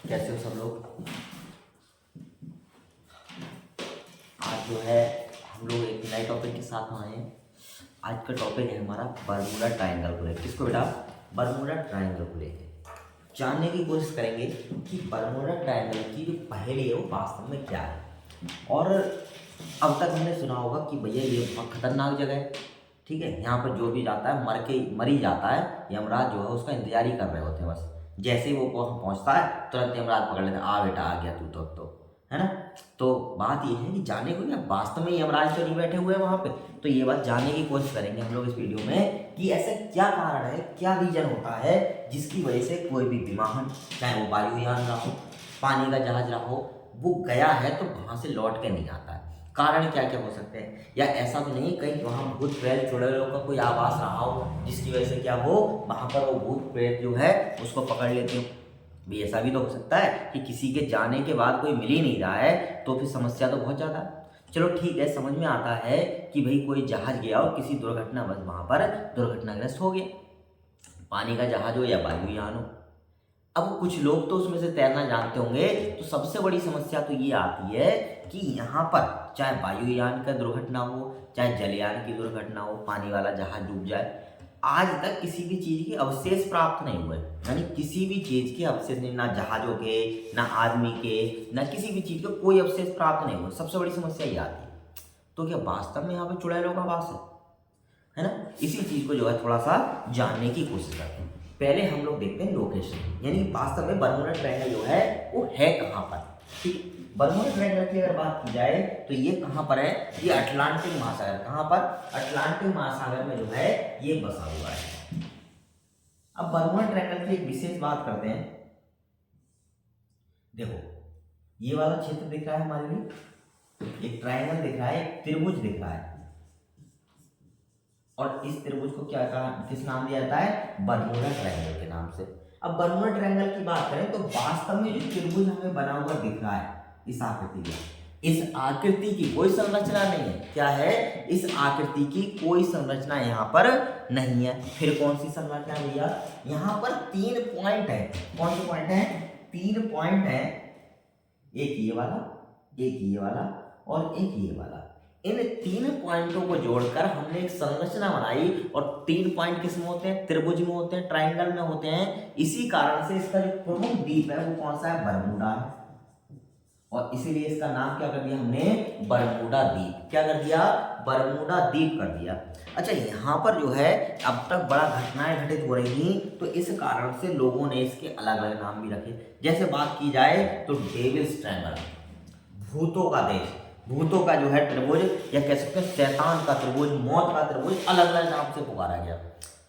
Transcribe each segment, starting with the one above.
कैसे हो सब लोग। आज जो है हम लोग एक नए टॉपिक के साथ आए हैं। आज का टॉपिक है हमारा बरमूडा ट्रायंगल को लेकर। किसको बेटा? बरमूडा ट्रायंगल को लेकर जानने की कोशिश करेंगे कि बरमूडा ट्रायंगल की जो पहेली है वो वास्तव में क्या है। और अब तक हमने सुना होगा कि भैया ये बहुत खतरनाक जगह है, ठीक है। यहाँ पर जो भी जाता है मर ही जाता है। यमराज जो है उसका इंतजार ही कर रहे होते हैं बस। जैसे ही वो पहुँचता है तुरंत यमराज पकड़ लेते हैं, आ बेटा आ गया तू तो है ना। तो बात ये है कि जाने को क्या वास्तव में यमराज तो नहीं बैठे हुए हैं वहाँ पे। तो ये बात जानने की कोशिश करेंगे हम लोग इस वीडियो में कि ऐसा क्या कारण है, क्या रीजन होता है जिसकी वजह से कोई भी विमान, चाहे वो वायुयान रहा हो, पानी का जहाज रहा हो, वो गया है तो वहाँ से लौट के नहीं आता है। कारण क्या क्या हो सकते हैं? या ऐसा तो नहीं कहीं वहाँ भूत प्रेत चुड़ैलों का कोई आवास रहा हो जिसकी वजह से क्या हो वहाँ पर वो भूत प्रेत जो है उसको पकड़ लेते हो। भी ऐसा भी तो हो सकता है कि किसी के जाने के बाद कोई मिल ही नहीं रहा है, तो फिर समस्या तो बहुत ज़्यादा है। चलो ठीक है, समझ में आता है कि भाई कोई जहाज गया और किसी दुर्घटना बस वहाँ पर दुर्घटनाग्रस्त हो गया, पानी का जहाज हो या वायुयान हो। अब कुछ लोग तो उसमें से तैरना जानते होंगे, तो सबसे बड़ी समस्या तो ये आती है कि यहाँ पर चाहे वायुयान का दुर्घटना हो, चाहे जलयान की दुर्घटना हो, पानी वाला जहाज डूब जाए, आज तक किसी भी चीज़ के अवशेष प्राप्त नहीं हुए। यानी किसी भी चीज़ के अवशेष नहीं, ना जहाज़ों के, ना आदमी के, ना किसी भी चीज़ के कोई अवशेष प्राप्त नहीं हुए। सबसे बड़ी समस्या ये आती है। तो क्या वास्तव में यहाँ पर चुड़ैलों का वास है ना? इसी चीज़ को जो है थोड़ा सा जानने की कोशिश करते हैं। पहले हम लोग देखते हैं लोकेशन, यानी वास्तव में बरमूडा ट्रायंगल जो है वो है कहाँ पर। ठीक है, बरमूडा ट्रायंगल की अगर बात की जाए तो ये कहाँ पर है? ये अटलांटिक महासागर। कहाँ पर? अटलांटिक महासागर में जो है ये बसा हुआ है। अब बरमूडा ट्रायंगल की एक विशेष बात करते हैं। देखो ये वाला क्षेत्र दिख रहा है हमारे लिए, एक ट्रायंगल दिख रहा है, एक त्रिभुज दिख रहा है, और इस त्रिभुज को क्या कहा, किस नाम दिया जाता है? बरमूडा ट्रायंगल के नाम से। अब बरमूडा ट्रायंगल की बात करें तो वास्तव में जो त्रिभुज हमें बना हुआ दिख रहा है इस आकृति में, इस आकृति की कोई संरचना नहीं है। क्या है? इस आकृति की कोई संरचना यहाँ पर नहीं है। फिर कौन सी संरचना है भैया? यहाँ पर 3 पॉइंट है। कौन से पॉइंट है? 3 पॉइंट है। एक ये वाला, एक ये वाला और एक ये वाला। इन 3 पॉइंटों को जोड़कर हमने एक संरचना बनाई, और 3 पॉइंट किस में होते हैं? त्रिभुज में होते हैं, ट्रायंगल में होते हैं। इसी कारण से इसका जो प्रमुख द्वीप है वो कौन सा है? बरमूडा है। और इसीलिए इसका नाम क्या कर दिया हमने? बरमूडा द्वीप। क्या कर दिया? बरमूडा द्वीप कर दिया। अच्छा, यहाँ पर जो है अब तक बड़ा घटनाएं घटित हो रही थी, तो इस कारण से लोगों ने इसके अलग अलग नाम भी रखे। जैसे बात की जाए तो डेविल्स ट्रायंगल, भूतों का देश, भूतों का जो है त्रिभुज, या कह सकते हैं शैतान का त्रिभुज, मौत का त्रिभुज, अलग अलग नाम से पुकारा गया।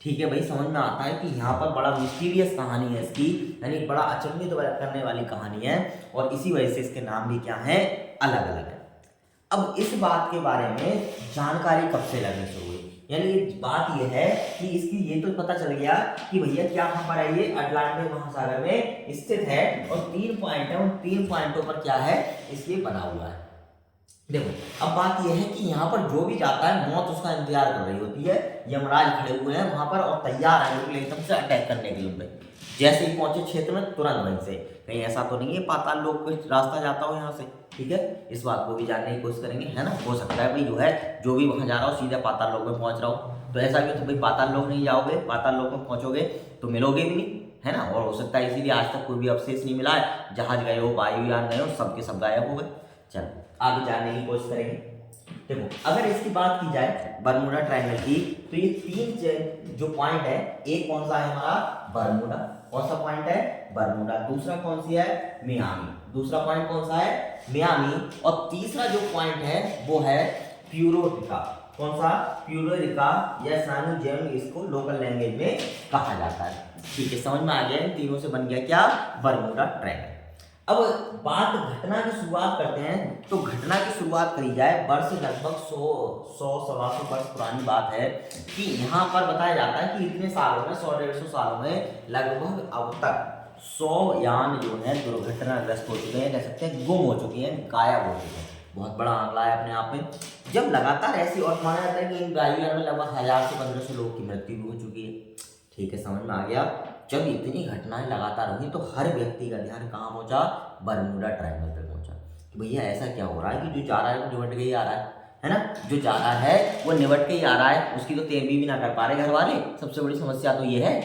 ठीक है भाई, समझ में आता है कि यहाँ पर बड़ा मिस्टीरियस कहानी है इसकी, यानी बड़ा अचंभित करने वाली कहानी है, और इसी वजह से इसके नाम भी क्या है? अलग अलग है। अब इस बात के बारे में जानकारी कब से लगनी शुरू हुई? यानी ये बात ये है कि इसकी ये तो पता चल गया कि भैया क्या कहाँ पर है, ये अटलांटिक महासागर में स्थित है, और 3 पॉइंट है, उन 3 पॉइंटों पर क्या है? इसलिए बना हुआ है। देखो अब बात यह है कि यहाँ पर जो भी जाता है मौत उसका इंतजार कर रही होती है। यमराज खड़े हुए हैं वहां पर और तैयार है बिल्कुल एकदम से अटैक करने के लिए उन पे। जैसे ही पहुंचे क्षेत्र में तुरंत वहीं से, कहीं ऐसा तो नहीं है पाताल लोक कोई रास्ता जाता हो यहाँ से। ठीक है, इस बात को भी जानने की कोशिश करेंगे, है ना। हो सकता है भाई जो है जो भी वहां जा रहा हो सीधा पाताल लोक में पहुंच रहा हो, तो ऐसा भी तो भाई पाताल लोक नहीं जाओगे, पाताल लोक में पहुंचोगे तो मिलोगे भी नहीं, है ना। और हो सकता है इसीलिए आज तक कोई भी अवशेष नहीं मिला है। जहाज गए हो, वायुयान गए हो, सबके सब गायब हो गए। चलो आगे जानने की कोशिश करेंगे। देखो अगर इसकी बात की जाए बरमूडा ट्रायंगल की, तो ये 3 जो पॉइंट है, एक कौन सा है हमारा? बरमूडा। कौन सा पॉइंट है? बरमूडा। दूसरा कौन सी है? मियामी। दूसरा पॉइंट कौन सा है? मियामी। और तीसरा जो पॉइंट है वो है प्यूरो रिका। कौन सा? प्यूरो रिका, या सानू जेम इसको लोकल लैंग्वेज में कहा जाता है। ठीक है, समझ में आ गया। इन तीनों से बन गया क्या? Bermuda triangle. अब बात घटना की शुरुआत करते हैं, तो घटना की शुरुआत करी जाए वर्ष लगभग 100-125 वर्ष पुरानी बात है कि यहाँ पर बताया जाता है कि इतने सालों में, 100-150 सालों में लगभग अब तक 100 यान जो है दुर्घटनाग्रस्त हो चुके हैं, कह सकते हैं गुम हो चुके हैं, गायब हो चुके हैं। बहुत बड़ा आंकड़ा है अपने आप में। जब लगातार ऐसी, और माना जाता है कि इन वायुयान में लगभग 1000 से 1500 लोग की मृत्यु भी हो चुकी है। ठीक है, समझ में आ गया। जब इतनी घटनाएं लगातार हुई तो हर व्यक्ति का ध्यान कहाँ पहुंचा, बरमूडा ट्रायंगल पे पहुंचा कि भैया ऐसा क्या हो रहा है कि जो जा रहा है वो निपट के ही आ रहा है ना, जो जा रहा है वो निपट के ही आ रहा है, उसकी तो तेंबी भी ना कर पा रहे घर वाले। सबसे बड़ी समस्या तो ये है।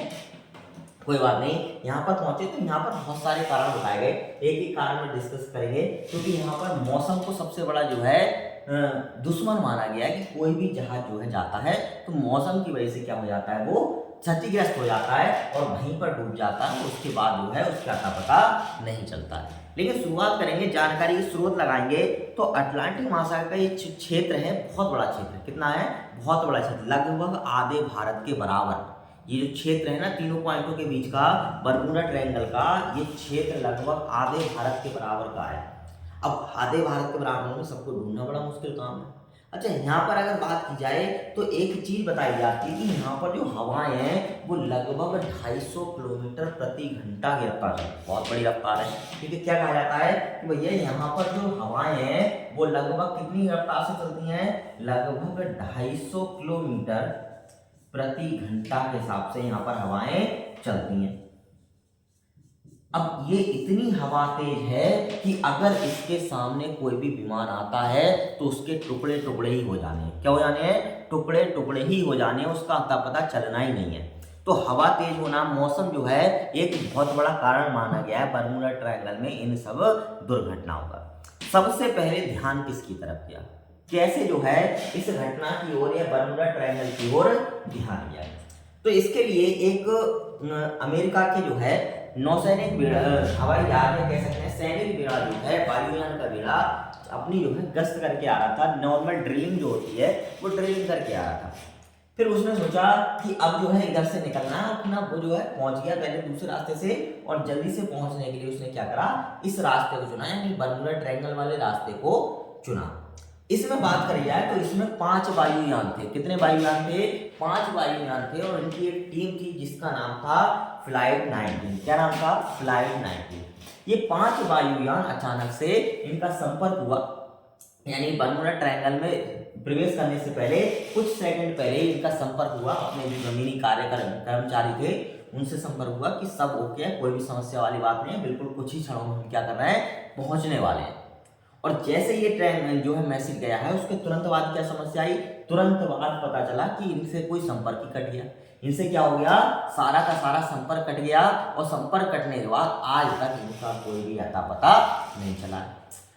कोई बात नहीं, यहाँ पर पहुंचे तो यहाँ पर बहुत सारे कारण बताए गए, एक ही कारण में डिस्कस करेंगे, क्योंकि यहाँ पर मौसम को सबसे बड़ा जो है दुश्मन माना गया है कि कोई भी जहाज जो है जाता है तो मौसम की वजह से क्या हो जाता है, वो क्षतिग्रस्त हो जाता है और वहीं पर डूब जाता है, उसके बाद जो है उसका अता पता नहीं चलता है। लेकिन शुरुआत करेंगे, जानकारी के स्रोत लगाएंगे तो अटलांटिक महासागर का ये क्षेत्र है, बहुत बड़ा क्षेत्र, कितना है, बहुत बड़ा क्षेत्र, लगभग आधे भारत के बराबर। ये जो क्षेत्र है ना तीनों पॉइंटों के बीच का, बरमूडा ट्रायंगल का ये क्षेत्र लगभग आधे भारत के बराबर का है। अब आधे भारत के बराबर में सबको ढूंढना बड़ा मुश्किल काम है। अच्छा, यहाँ पर अगर बात की जाए तो एक चीज बताई जाती है कि यहाँ पर जो हवाएं हैं वो लगभग 250 किलोमीटर प्रति घंटा की रफ्तार है, बहुत बड़ी रफ्तार है। ठीक है, क्या कहा जाता है कि भैया यहाँ पर जो हवाएं हैं वो लगभग कितनी रफ्तार से चलती हैं, लगभग 250 किलोमीटर प्रति घंटा के हिसाब से यहाँ पर हवाएं चलती हैं। अब ये इतनी हवा तेज है कि अगर इसके सामने कोई भी विमान आता है तो उसके टुकड़े टुकड़े ही हो जाने हैं। क्या हो जाने हैं, टुकड़े टुकड़े ही हो जाने हैं, उसका अता पता चलना ही नहीं है। तो हवा तेज होना, मौसम जो है एक बहुत बड़ा कारण माना गया है बरमूडा ट्रायंगल में इन सब दुर्घटनाओं का। सबसे पहले ध्यान किसकी तरफ गया, कैसे जो है इस घटना की ओर या बरमूडा ट्रायंगल की ओर ध्यान गया, तो इसके लिए एक अमेरिका के जो है नौसैनिक हवाई जहाज या कह सकते हैं सैनिक बेड़ा जो है, वायुयान का बेड़ा अपनी जो है गश्त करके आ रहा था, नॉर्मल ड्रिलिंग जो होती है वो ड्रिलिंग करके आ रहा था। फिर उसने सोचा कि अब जो है इधर से निकलना है अपना, वो जो है पहुंच गया पहले दूसरे रास्ते से, और जल्दी से पहुंचने के लिए उसने क्या करा, इस रास्ते को चुना, यानी बरमूडा ट्रायंगल वाले रास्ते को चुना। इसमें बात करी जाए तो इसमें 5 वायुयान थे। कितने वायुयान थे, 5 वायुयान थे, और इनकी एक टीम थी जिसका नाम था फ्लाइट 19। क्या नाम था, फ्लाइट 19। ये 5 वायुयान अचानक से इनका संपर्क हुआ, यानी बरमूडा ट्रायंगल में प्रवेश करने से पहले कुछ सेकंड पहले इनका संपर्क हुआ, अपने जो जमीनी कर्मचारी थे उनसे संपर्क हुआ कि सब ओके है, कोई भी समस्या वाली बात नहीं है, बिल्कुल कुछ ही क्षणों में हम क्या कर रहे हैं, पहुंचने वाले हैं। और जैसे ये ट्रेन जो है मैसेज गया है उसके तुरंत बाद क्या समस्या आई, तुरंत बाद पता चला कि इनसे कोई संपर्क ही कट गया। इनसे क्या हो गया, सारा का सारा संपर्क कट गया, और संपर्क कटने के बाद आज तक इनका कोई भी अता पता नहीं चला।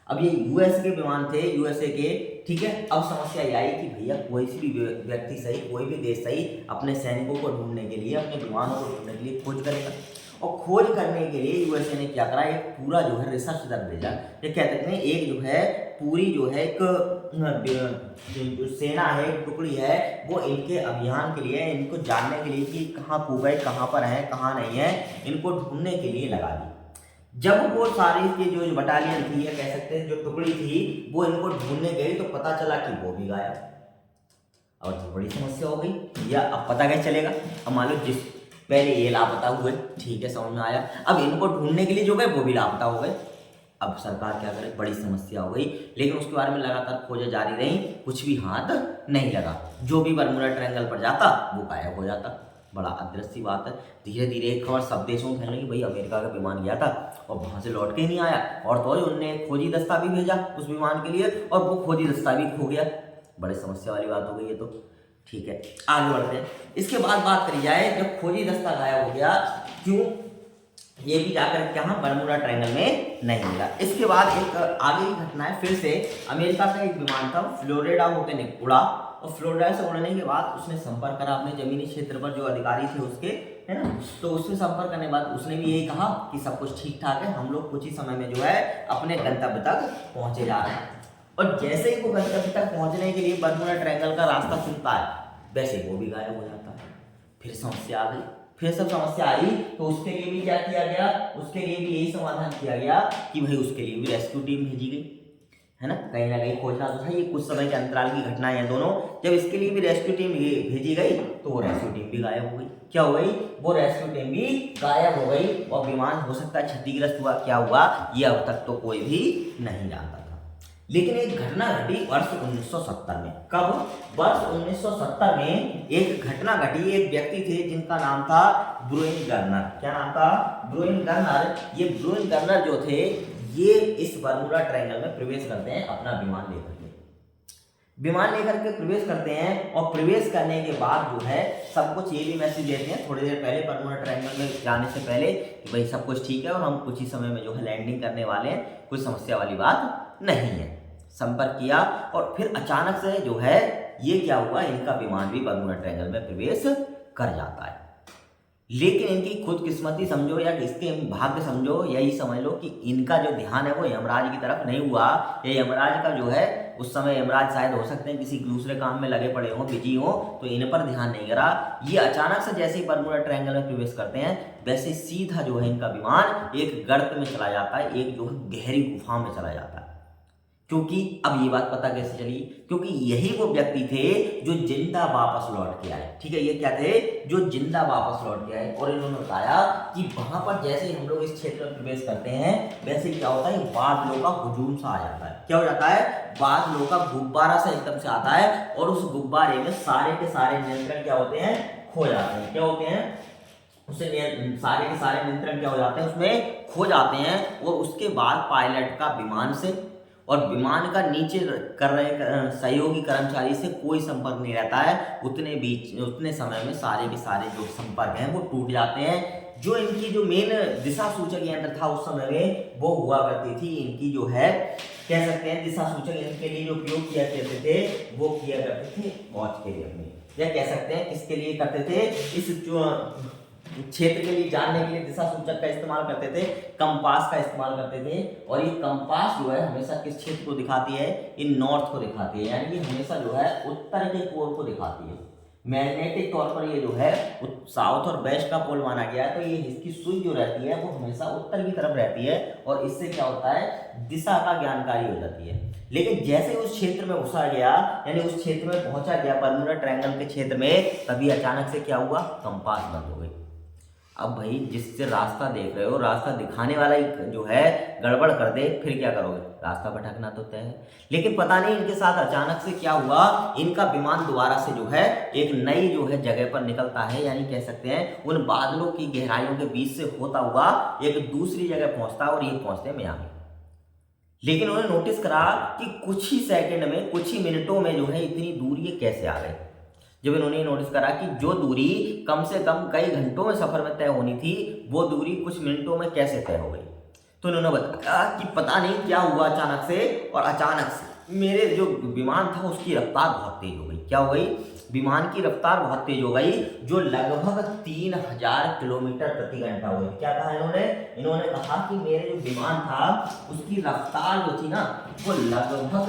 अब ये यूएस के विमान थे, यूएसए के, ठीक है। अब समस्या ये आई कि भैया कोई सी भी व्यक्ति सही, कोई भी देश सही अपने सैनिकों को ढूंढने के लिए, अपने विमानों को ढूंढने के लिए खोज करेगा, और खोज करने के लिए यूएसए ने क्या करा, एक पूरा जो है रिसर्च दल भेजा। ये क्या कहते हैं, एक जो है पूरी जो है एक जो सेना है, एक टुकड़ी है, वो इनके अभियान के लिए, इनको जानने के लिए कि कहाँ खो गए, कहाँ पर हैं, कहाँ नहीं है, इनको ढूंढने के लिए लगा दी। जब वो सारी की जो बटालियन थी या कह सकते हैं जो टुकड़ी थी वो इनको ढूंढने गई तो पता चला कि वो भी गायब। और तो बड़ी समस्या हो गई, या अब पता कैसे चलेगा, अब मान लो जिस पहले ये लापता हुए, ठीक है, समझ में आया, अब इनको ढूंढने के लिए जो गए वो भी लापता हो गए। अब सरकार क्या करे, बड़ी समस्या हो गई, लेकिन उसके बारे में लगातार खोजें जारी रही, कुछ भी हाथ नहीं लगा। जो भी बरमूडा ट्रायंगल पर जाता वो गायब हो जाता। बड़ा अदृश्य बात है। धीरे धीरे एक खबर सब देशों में फैलने की, भाई अमेरिका का विमान गया था और वहां से लौट के ही नहीं आया, और तो उनने खोजी दस्ता भी भेजा उस विमान के लिए, और वो खोजी दस्ता भी खो गया। बड़ी समस्या वाली बात हो गई ये तो, ठीक है। आगे बढ़ते हैं। इसके बाद बात करी जाए, जब खोजी दस्ता गायब हो गया, क्यों, ये भी जाकर कहाँ, बरमूडा ट्रायंगल में नहीं मिला। इसके बाद एक आगे की घटना है, फिर से अमेरिका का एक विमान था, फ्लोरिडा होते उड़ा, और फ्लोरिडा से उड़ने के बाद उसने संपर्क करा अपने जमीनी क्षेत्र पर जो अधिकारी थे उसके, है ना, तो उससे संपर्क करने के बाद उसने भी यही कहा कि सब कुछ ठीक ठाक है, हम लोग कुछ ही समय में जो है अपने गंतव्य तक पहुंचे जा रहे हैं। और जैसे ही वो गंतव्य तक पहुंचने के लिए बरमूडा ट्रायंगल का रास्ता चुनता है, वैसे वो भी गायब हो जाता है। फिर समस्या आ गई, फिर सब समस्या आई, तो उसके लिए भी क्या किया गया, उसके लिए भी यही समाधान किया गया कि भाई उसके लिए भी रेस्क्यू टीम भेजी गई, है ना कहीं खोजना तो था। ये कुछ समय के अंतराल की घटनाएं हैं दोनों। जब इसके लिए भी रेस्क्यू टीम भेजी गई तो वो रेस्क्यू टीम भी गायब हो गई। क्या हो गई, वो रेस्क्यू टीम भी गायब हो गई, और विमान हो सकता है क्षतिग्रस्त हुआ, क्या हुआ ये अब तक तो कोई भी नहीं जानता था। लेकिन एक घटना घटी वर्ष 1970 में। कब? वर्ष 1970 में एक घटना घटी। एक व्यक्ति थे जिनका नाम था ब्रूइन गर्नर। क्या नाम था? ब्रूइन गर्नर। ये ब्रूइन गर्नर जो थे ये इस बर्मुडा ट्रायंगल में प्रवेश करते हैं अपना विमान लेकर के। विमान लेकर के प्रवेश करते हैं और प्रवेश करने के बाद जो है सब कुछ ये भी मैसेज देते हैं थोड़ी देर पहले बर्मुडा ट्रायंगल में जाने से पहले कि भाई सब कुछ ठीक है और हम कुछ ही समय में जो है लैंडिंग करने वाले हैं, कोई समस्या वाली बात नहीं है। संपर्क किया और फिर अचानक से जो है ये क्या हुआ, इनका विमान भी बर्मुडा ट्रायंगल में प्रवेश कर जाता है। लेकिन इनकी खुद किस्मती समझो या इसके भाग्य समझो, यही समझ लो कि इनका जो ध्यान है वो यमराज की तरफ नहीं हुआ। या यमराज का जो है उस समय यमराज शायद हो सकते हैं किसी दूसरे काम में लगे पड़े हों, बिजी हों, तो इन पर ध्यान नहीं करा। ये अचानक से जैसे ही बर्मुडा ट्रायंगल में प्रवेश करते हैं वैसे सीधा जो है इनका विमान एक गर्त में चला जाता है, एक जो है गहरी गुफा में चला जाता है। क्योंकि अब ये बात पता कैसे चली? क्योंकि यही वो व्यक्ति थे जो जिंदा वापस लौट के आए। ठीक है, ये क्या थे? जो जिंदा वापस लौट के आए। और इन्होंने बताया कि वहां पर जैसे ही हम लोग इस क्षेत्र में प्रवेश करते हैं वैसे क्या होता है, बादलों का हुजूम सा आ जाता है। क्या हो जाता है? बादलों का गुब्बारा सा एकदम से आता है और उस गुब्बारे में सारे के सारे नियंत्रण क्या होते हैं, खो जाते हैं। क्या होते हैं? उससे सारे के सारे नियंत्रण क्या हो जाते हैं, उसमें खो जाते हैं। और उसके बाद पायलट का विमान से और विमान का नीचे कर रहे सहयोगी कर्मचारी से कोई संपर्क नहीं रहता है। उतने समय में सारे के सारे जो संपर्क हैं वो टूट जाते हैं। जो इनकी जो मेन दिशा सूचक यंत्र था उस समय में वो हुआ करती थी इनकी जो है, कह सकते हैं दिशा सूचक यंत्र के लिए जो उपयोग किया करते थे वो किया करते थे वॉच के लिए अपनी, या कह सकते हैं किसके लिए करते थे, इस जो क्षेत्र के लिए जानने के लिए दिशा सूचक का इस्तेमाल करते थे, कंपास का इस्तेमाल करते थे। और ये कंपास जो है हमेशा किस क्षेत्र को दिखाती है, इन नॉर्थ को दिखाती है, यानी कि हमेशा जो है उत्तर के पोल को दिखाती है। मैग्नेटिक तौर पर ये जो है साउथ और वेस्ट का पोल माना गया है, तो ये इसकी सुई जो रहती है वो हमेशा उत्तर की तरफ रहती है और इससे क्या होता है, दिशा का जानकारी हो जाती है। लेकिन जैसे उस क्षेत्र में घुसा गया, यानी उस क्षेत्र में पहुंचा गया बर्मुडा ट्रायंगल के क्षेत्र में, तभी अचानक से क्या हुआ, कंपास बंद हो गई। अब भाई जिससे रास्ता देख रहे हो, रास्ता दिखाने वाला ही जो है गड़बड़ कर दे, फिर क्या करोगे, रास्ता भटकना तो तय है। लेकिन पता नहीं इनके साथ अचानक से क्या हुआ, इनका विमान दोबारा से जो है एक नई जो है जगह पर निकलता है, यानी कह सकते हैं उन बादलों की गहराइयों के बीच से होता हुआ एक दूसरी जगह पहुंचता है और ये पहुंचते हैं मियामी। लेकिन उन्होंने नोटिस करा कि कुछ ही सेकंड में, कुछ ही मिनटों में जो है इतनी दूर ये कैसे आ गए। जब इन्होंने नोटिस करा कि जो दूरी कम से कम कई घंटों में सफर में तय होनी थी वो दूरी कुछ मिनटों में कैसे तय हो गई, तो इन्होंने बताया कि पता नहीं क्या हुआ अचानक से, और अचानक से मेरे जो विमान था उसकी रफ्तार बहुत तेज हो गई। क्या हो गई? विमान की रफ्तार बहुत तेज हो गई, जो लगभग 3000 किलोमीटर प्रति घंटा हो गई। क्या कहा इन्होंने? इन्होंने कहा कि मेरे जो विमान था उसकी रफ्तार जो थी ना वो लगभग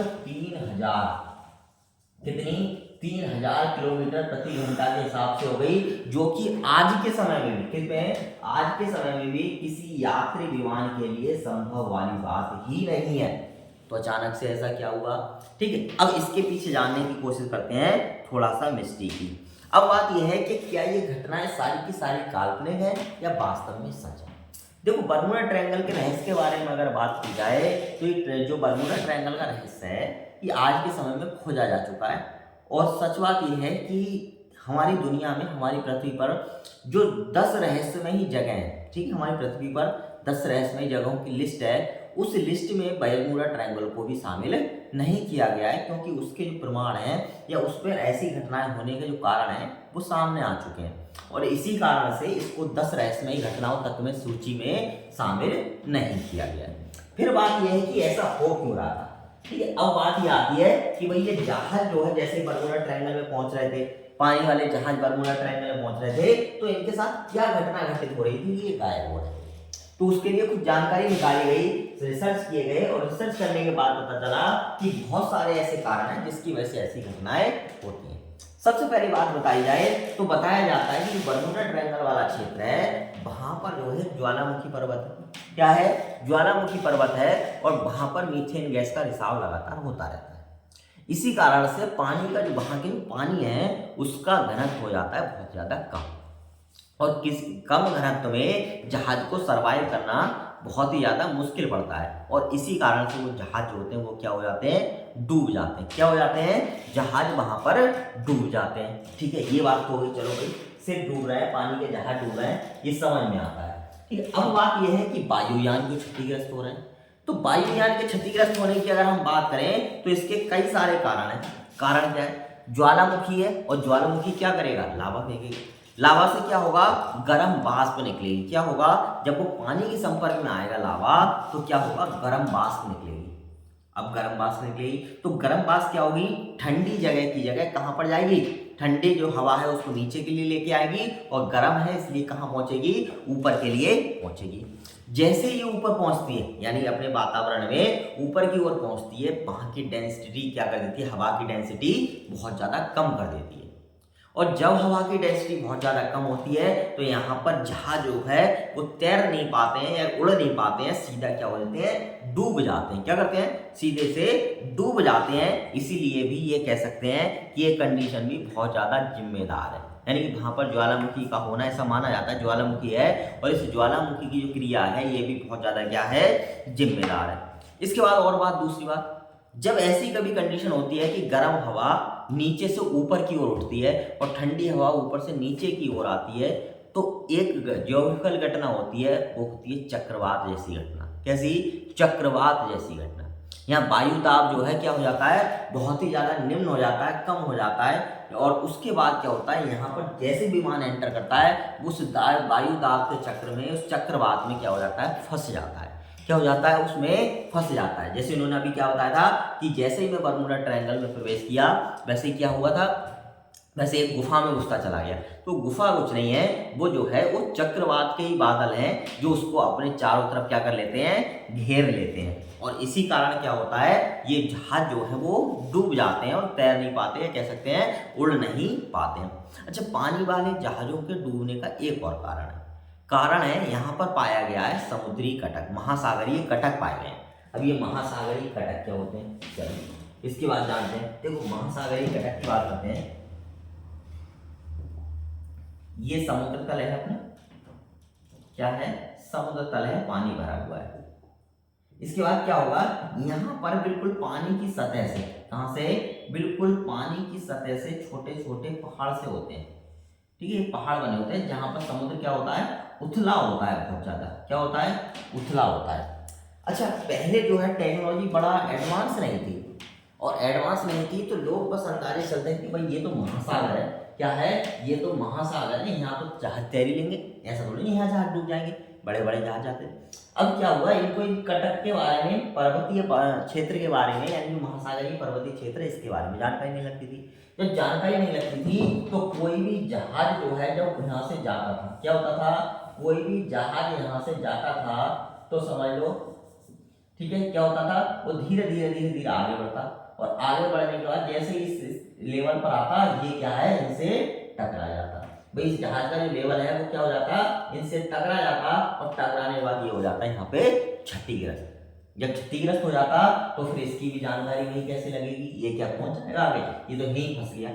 3000 किलोमीटर प्रति घंटा के हिसाब से हो गई, जो कि आज के समय में भी, कितने, आज के समय में भी किसी यात्री विमान के लिए संभव वाली बात ही नहीं है। तो अचानक से ऐसा क्या हुआ? ठीक है, अब इसके पीछे जानने की कोशिश करते हैं थोड़ा सा मिस्ट्री की। अब बात यह है कि क्या ये घटनाएं सारी की सारी काल्पनिक है या वास्तव में सच है। देखो, बर्मुडा ट्रायंगल के रहस्य के बारे में अगर बात की जाए तो ये जो बर्मुडा ट्रायंगल का रहस्य है ये आज के समय में खोजा जा चुका है। और सच बात यह है कि हमारी दुनिया में, हमारी पृथ्वी पर जो 10 रहस्यमयी जगह है, ठीक है, हमारी पृथ्वी पर 10 रहस्यमयी जगहों की लिस्ट है, उस लिस्ट में बर्मुडा ट्रायंगल को भी शामिल नहीं किया गया है, क्योंकि उसके जो प्रमाण हैं या उस पर ऐसी घटनाएं होने के जो कारण हैं वो सामने आ चुके हैं। और इसी कारण से इसको 10 रहस्यमयी घटनाओं तक में सूची में शामिल नहीं किया गया है। फिर बात यह है कि ऐसा हो क्यों रहा था। ठीक है, अब बात ये आती है कि भाई ये जहाज जो है जैसे बर्मुडा ट्रायंगल में पहुंच रहे थे, पानी वाले जहाज बर्मुडा ट्रायंगल में पहुंच रहे थे, तो इनके साथ क्या घटना घटित हो रही थी, ये गायब हो रहे थे। तो उसके लिए कुछ जानकारी निकाली गई, रिसर्च किए गए, और रिसर्च करने के बाद पता चला कि बहुत सारे ऐसे कारण हैं जिसकी वजह से ऐसी घटनाएं होती हैं। सबसे पहली बात बताई जाए तो बताया जाता है कि बर्मुडा ट्रायंगल वाला क्षेत्र है, वहां पर जो है ज्वालामुखी पर्वत है। क्या है? ज्वालामुखी पर्वत है, और वहां पर मीथेन गैस का रिसाव लगातार होता रहता है। इसी कारण से पानी का जो वहां के पानी है उसका घनत्व हो जाता है बहुत ज्यादा कम, और किस कम घनत्व में जहाज को सर्वाइव करना बहुत ही ज़्यादा मुश्किल पड़ता है और इसी कारण से वो जहाज जो होते हैं वो क्या हो जाते हैं, डूब जाते हैं। क्या हो जाते हैं, जहाज वहाँ पर डूब जाते हैं। ठीक है, ये बात तो हो गई। चलो भाई, सिर्फ डूब रहे हैं, पानी के जहाज डूब रहे हैं, ये समझ में आता है। ठीक है, अब बात ये है कि वायुयान जो क्षतिग्रस्त हो रहे हैं, तो वायुयान के क्षतिग्रस्त होने की अगर हम बात करें तो इसके कई सारे कारण हैं। कारण क्या है, ज्वालामुखी है और ज्वालामुखी क्या करेगा, लावा फेंकेगी। लावा से क्या होगा, गर्म वाष्प निकलेगी। क्या होगा, जब वो पानी के संपर्क में आएगा लावा तो क्या होगा, गर्म वाष्प निकलेगी। अब गर्म वाष्प निकलेगी तो गर्म वाष्प क्या होगी, ठंडी जगह की जगह कहाँ पर जाएगी, ठंडी जो हवा है उसको नीचे के लिए लेके आएगी और गर्म है इसलिए कहाँ पहुंचेगी, ऊपर के लिए पहुंचेगी। जैसे ये ऊपर पहुंचती है यानी अपने वातावरण में ऊपर की ओर पहुंचती है, वहां की डेंसिटी क्या कर देती है, हवा की डेंसिटी बहुत ज्यादा कम कर देती है। और जब हवा की डेंसिटी बहुत ज़्यादा कम होती है तो यहाँ पर जहाज जो है वो तैर नहीं पाते हैं या उड़ नहीं पाते हैं, सीधा क्या हो जाते हैं, डूब जाते हैं। क्या करते हैं, सीधे से डूब जाते हैं। इसीलिए भी ये कह सकते हैं कि ये कंडीशन भी बहुत ज़्यादा जिम्मेदार है, यानी कि वहाँ पर ज्वालामुखी का होना ऐसा माना जाता है, ज्वालामुखी है और इस ज्वालामुखी की जो क्रिया है ये भी बहुत ज़्यादा क्या है, जिम्मेदार है। इसके बाद और बात, दूसरी बात, जब ऐसी कभी कंडीशन होती है कि गर्म हवा नीचे से ऊपर की ओर उठती है और ठंडी हवा ऊपर से नीचे की ओर आती है तो एक ज्योग्राफिकल घटना होती है, वो होती है चक्रवात जैसी घटना। कैसी, चक्रवात जैसी घटना। यहाँ वायु दाब जो है क्या हो जाता है, बहुत ही ज़्यादा निम्न हो जाता है, कम हो जाता है और उसके बाद क्या होता है, यहाँ पर जैसे विमान एंटर करता है उस वायु दाब के चक्र में, उस चक्रवात में क्या हो जाता है, फंस जाता है। क्या हो जाता है, उसमें फंस जाता है। जैसे उन्होंने अभी क्या बताया था कि जैसे ही मैं बरमूडा ट्रायंगल में प्रवेश किया वैसे ही क्या हुआ था, वैसे एक गुफा में घुसता चला गया। तो गुफा कुछ नहीं है, वो जो है वो चक्रवात के ही बादल हैं जो उसको अपने चारों तरफ क्या कर लेते हैं, घेर लेते हैं और इसी कारण क्या होता है, ये जहाज जो है वो डूब जाते हैं और तैर नहीं पाते हैं, कह सकते हैं उड़ नहीं पाते हैं। अच्छा, पानी वाले जहाजों के डूबने का एक और कारण है यहाँ पर पाया गया है समुद्री कटक, महासागरीय कटक पाए गए हैं। अब ये महासागरीय कटक क्या होते हैं, चलिए इसकी बात जानते हैं। देखो, महासागरीय कटक की बात करते हैं। ये समुद्र तल है अपना, क्या है, समुद्र तल है, पानी भरा हुआ है। इसके बाद क्या होगा, यहाँ पर बिल्कुल पानी की सतह से, कहां से, बिल्कुल पानी की सतह से छोटे छोटे पहाड़ से होते हैं। ठीक है, पहाड़ बने होते हैं जहां पर समुद्र क्या होता है, उथला होता है, बहुत ज्यादा क्या होता है, उथला होता है। अच्छा, पहले जो है टेक्नोलॉजी बड़ा एडवांस नहीं थी और एडवांस नहीं थी तो लोग बस अंदाजे चलते हैं कि भाई ये तो महासागर है, क्या है, ये तो महासागर है, यहाँ तो जहाज तैर लेंगे, ऐसा थोड़ी नहीं यहाँ जहाज डूब जाएंगे, बड़े बड़े जहाज आते हैं। अब क्या हुआ, इनको इन कटक के बारे में, पर्वतीय क्षेत्र के बारे में, यानी महासागरीय पर्वतीय क्षेत्र, इसके बारे में जानकारी नहीं लगती थी। जब जानकारी नहीं लगती थी तो कोई भी जहाज जो है जब यहाँ से जाता था, क्या होता था, कोई भी जहाज यहाँ से जाता था तो समझ लो, ठीक है, क्या होता था, वो धीरे धीरे धीरे धीरे आगे बढ़ता और आगे बढ़ने के बाद जैसे इस लेवल पर आता, ये क्या है, इनसे टकरा जाता। भाई इस जहाज का जो लेवल है वो क्या हो जाता, इनसे टकरा जाता और टकराने के बाद ये हो जाता यहाँ पे क्षतिग्रस्त। जब क्षतिग्रस्त हो जाता तो फिर इसकी भी जानकारी वही कैसे लगेगी, ये क्या पहुंच जाएगा आगे, ये तो यहीं फंस गया,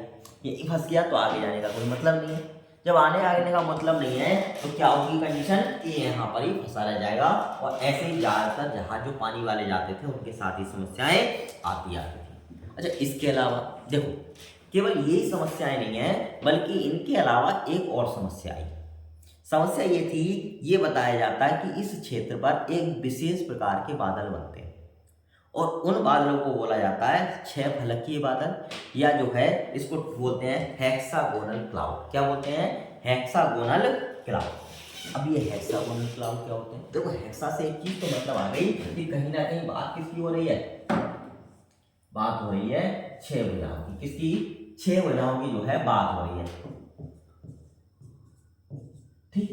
ये फंस गया तो आगे जाने का कोई मतलब नहीं है। जब आने का मतलब नहीं है तो क्या होगी कंडीशन, ये यहाँ पर ही फंसा रह जाएगा और ऐसे ही ज्यादातर जहाज जो पानी वाले जाते थे उनके साथ ही समस्याएं आती थी। अच्छा, इसके अलावा देखो, केवल यही समस्याएं नहीं है बल्कि इनके अलावा एक और समस्या आई। समस्या ये थी, ये बताया जाता है कि इस क्षेत्र पर एक विशेष प्रकार के बादल बनते हैं और उन बादलों को बोला जाता है 6 फलकीय बादल, या जो है इसको बोलते हैं हेक्सागोनल क्लाउड। क्या बोलते हैं, हेक्सागोनल क्लाउड। अब ये हेक्सागोनल क्लाउड क्या होते हैं, देखो हेक्सा से एक चीज तो मतलब आ गई कि कहीं ना कहीं बात किसकी हो रही है, बात हो रही है 6 भुजाओं की, किसकी, 6 भुजाओं की जो है बात हो रही है। ठीक,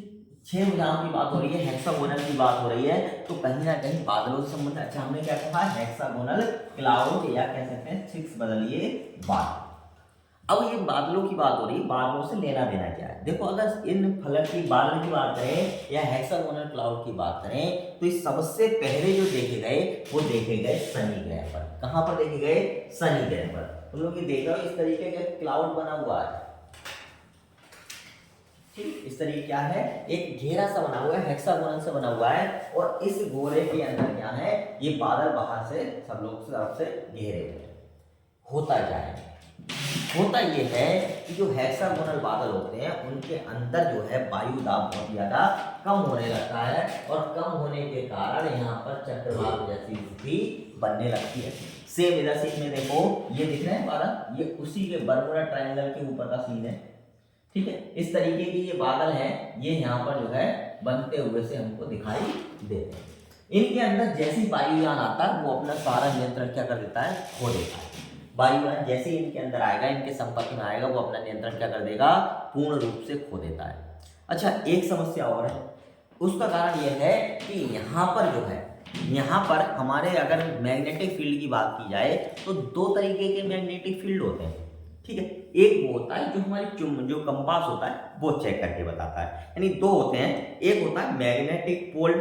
6 भुजाओं की बात हो रही है, हेक्सागोनल की बात हो रही है, तो कहीं ना कहीं बादलों से संबंधित। अच्छा, हमने क्या कहा, हेक्सागोनल क्लाउड, या कह सकते हैं 6 बदलिए बादल। अब ये बादलों की बात हो रही है, बादलों से लेना देना क्या है, देखो अगर इन फलक की बादल की बात करें या हेक्सागोनल क्लाउड की बात करें तो इस सबसे पहले जो देखे गए वो देखे गए शनि ग्रह पर। कहां पर देखे गए, शनि ग्रह पर। तुम लोग ये देख रहे हो इस तरीके का क्लाउड बना हुआ है, ठीक, इस तरीके क्या है, एक घेरा सा बना हुआ है, हेक्सागोनल से बना हुआ है, और इस गोले के अंदर क्या है, ये बादल बाहर से सब लोग की तरफ से घेरे हुए हैं। होता क्या है, होता ये है कि जो हेक्सागोनल बादल होते हैं उनके अंदर जो है वायु दाब बहुत ज्यादा कम होने लगता है, और कम होने के कारण यहाँ पर चक्रवात जैसी स्थिति बनने लगती है। सेम इधर से में देखो, ये दिख रहे हैं बादल, ये उसी के बर्मुडा ट्रायंगल के ऊपर का सीन है। ठीक है, इस तरीके के ये बादल हैं, ये यहाँ पर जो है बनते हुए से हमको दिखाई देते हैं। इनके अंदर जैसी वायुयान आता है वो अपना सारा नियंत्रण क्या कर देता है, खो देता है। वायुयान जैसे ही इनके अंदर आएगा, इनके संपर्क में आएगा, वो अपना नियंत्रण क्या कर देगा, पूर्ण रूप से खो देता है। अच्छा, एक समस्या और है, उसका कारण यह है कि यहाँ पर जो है, यहाँ पर हमारे अगर मैग्नेटिक फील्ड की बात की जाए तो दो तरीके के मैग्नेटिक फील्ड होते हैं। ठीक है, एक वो होता है जो हमारी जो कंपास होता है वो चेक करके बताता है, यानी दो होते हैं, एक होता है मैग्नेटिक पोल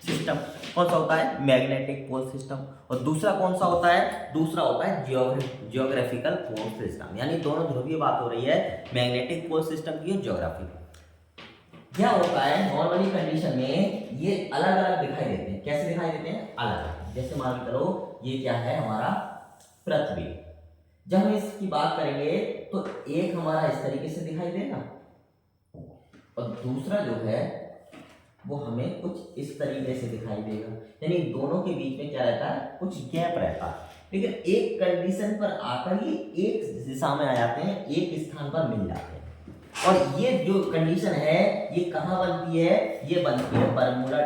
सिस्टम, कौन सा होता है, मैग्नेटिक पोल सिस्टम, और दूसरा कौन सा होता है, दूसरा होता है जियोग्राफिकल पोल सिस्टम। यानी दोनों ध्रुवीय बात हो रही है, मैग्नेटिक पोल सिस्टम की और ज्योग्राफी। क्या होता है, नॉर्मली कंडीशन में ये अलग अलग दिखाई देते हैं। कैसे दिखाई देते हैं, अलग अलग। जैसे मान के चलो ये क्या है, हमारा पृथ्वी। जब हम इसकी बात करेंगे तो एक हमारा इस तरीके से दिखाई देगा, और दूसरा जो है वो हमें कुछ इस तरीके से दिखाई देगा। यानी दोनों के बीच में क्या रहता है, कुछ गैप रहता है। ठीक है, एक कंडीशन पर आकर ये एक दिशा में आ जाते हैं, एक स्थान पर मिल जाते हैं। और ये जो कंडीशन है ये कहाँ बनती है, ये बनती है बर्मुडा